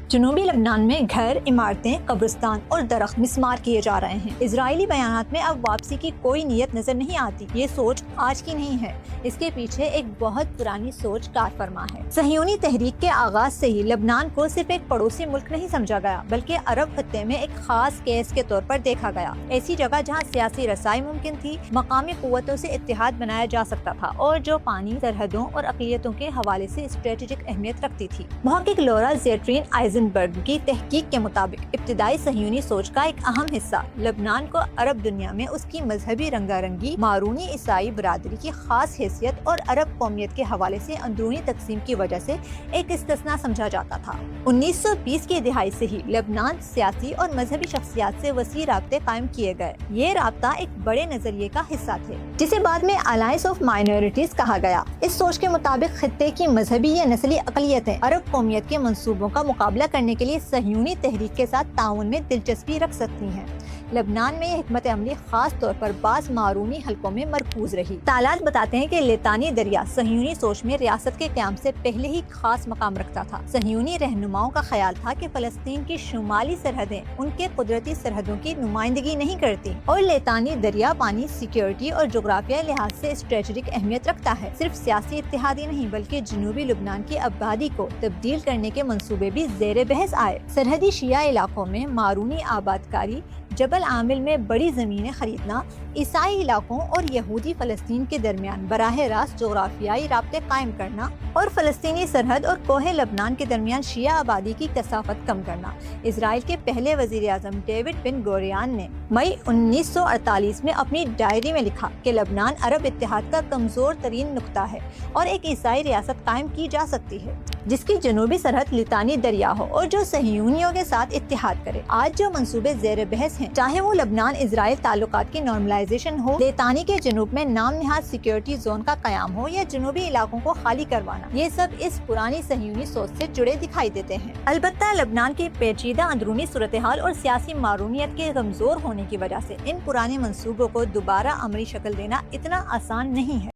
جنوبی لبنان میں گھر، عمارتیں، قبرستان اور درخت مسمار کیے جا رہے ہیں۔ اسرائیلی بیانات میں اب واپسی کی کوئی نیت نظر نہیں آتی۔ یہ سوچ آج کی نہیں ہے، اس کے پیچھے ایک بہت پرانی سوچ کار فرما ہے۔ صہیونی تحریک کے آغاز سے ہی لبنان کو صرف ایک پڑوسی ملک نہیں سمجھا گیا، بلکہ عرب خطے میں ایک خاص کیس کے طور پر دیکھا گیا۔ ایسی جگہ جہاں سیاسی رسائی ممکن تھی، مقامی قوتوں سے اتحاد بنایا جا سکتا تھا اور جو پانی، سرحدوں اور اقلیتوں کے حوالے سے اسٹریٹجک اہمیت رکھتی تھی۔ محقق لورا زیٹرین آئزنبرگ کی تحقیق کے مطابق ابتدائی صہیونی سوچ کا ایک اہم حصہ لبنان کو عرب دنیا میں اس کی مذہبی رنگا رنگی، مارونی عیسائی برادری کی خاص حیثیت اور عرب قومیت کے حوالے سے اندرونی تقسیم کی وجہ سے ایک استثناء سمجھا جاتا تھا۔ 1920 کی دہائی سے ہی لبنان سیاسی اور مذہبی شخصیات سے وسیع رابطے قائم کیے گئے۔ یہ رابطہ ایک بڑے نظریے کا حصہ تھے جسے بعد میں الائنس آف مائنورٹیز کہا گیا۔ اس سوچ کے مطابق خطے کی مذہبی یا نسلی اقلیتیں عرب قومیت کے منصوبوں کا مقابلہ کرنے کے لیے صہیونی تحریک کے ساتھ تعاون میں دلچسپی رکھ سکتی ہیں۔ لبنان میں یہ حکمت عملی خاص طور پر بعض مارونی حلقوں میں مرکوز رہی۔ تالات بتاتے ہیں کہ لیتانی دریا صہیونی سوچ میں ریاست کے قیام سے پہلے ہی خاص مقام رکھتا تھا۔ صہیونی رہنماؤں کا خیال تھا کہ فلسطین کی شمالی سرحدیں ان کے قدرتی سرحدوں کی نمائندگی نہیں کرتی اور لیتانی دریا پانی سیکیورٹی اور جغرافیائی لحاظ سے اسٹریٹجک اہمیت رکھتا ہے۔ صرف سیاسی اتحاد ہی نہیں بلکہ جنوبی لبنان کی آبادی کو تبدیل کرنے کے منصوبے بھی زیر بحث آئے۔ سرحدی شیعہ علاقوں میں مارونی آبادکاری، جبل عامل میں بڑی زمینیں خریدنا، عیسائی علاقوں اور یہودی فلسطین کے درمیان براہ راست جغرافیائی رابطے قائم کرنا اور فلسطینی سرحد اور کوہ لبنان کے درمیان شیعہ آبادی کی کثافت کم کرنا۔ اسرائیل کے پہلے وزیر اعظم ڈیوڈ بن گوریان نے مئی 1948 میں اپنی ڈائری میں لکھا کہ لبنان عرب اتحاد کا کمزور ترین نقطہ ہے اور ایک عیسائی ریاست قائم کی جا سکتی ہے جس کی جنوبی سرحد لیتانی دریا ہو اور جو صہیونیوں کے ساتھ اتحاد کرے۔ آج جو منصوبے زیر بحث ہیں، چاہے وہ لبنان اسرائیل تعلقات کی نارملائزیشن ہو، لیتانی کے جنوب میں نام نہاد سیکیورٹی زون کا قیام ہو یا جنوبی علاقوں کو خالی کروانا، یہ سب اس پرانی صہیونی سوچ سے جڑے دکھائی دیتے ہیں۔ البتہ لبنان کی پیچیدہ اندرونی صورتحال اور سیاسی معرونیت کے کمزور ہونے کی وجہ سے ان پرانے منصوبوں کو دوبارہ عملی شکل دینا اتنا آسان نہیں ہے۔